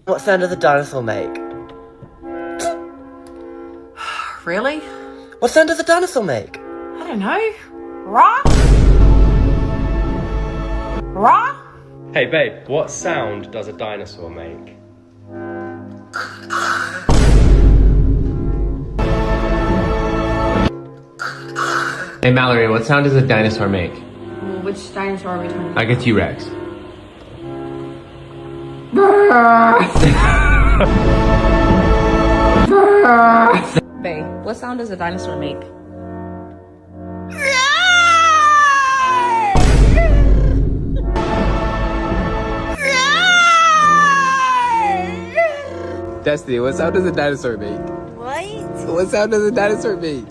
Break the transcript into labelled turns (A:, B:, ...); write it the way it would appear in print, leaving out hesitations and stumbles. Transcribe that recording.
A: What sound does a dinosaur make?
B: Really?
A: What sound does a dinosaur make?
B: I don't know. Rah? Rah?
C: Hey babe, what sound does a dinosaur make?
D: Hey Mallory, what sound does a dinosaur make?
B: Well, which dinosaur are we talking about?
D: I get T-Rex.
E: Bae, what sound does a dinosaur make?
D: Destiny, what sound does a dinosaur make?
F: What?
D: What sound does a dinosaur make?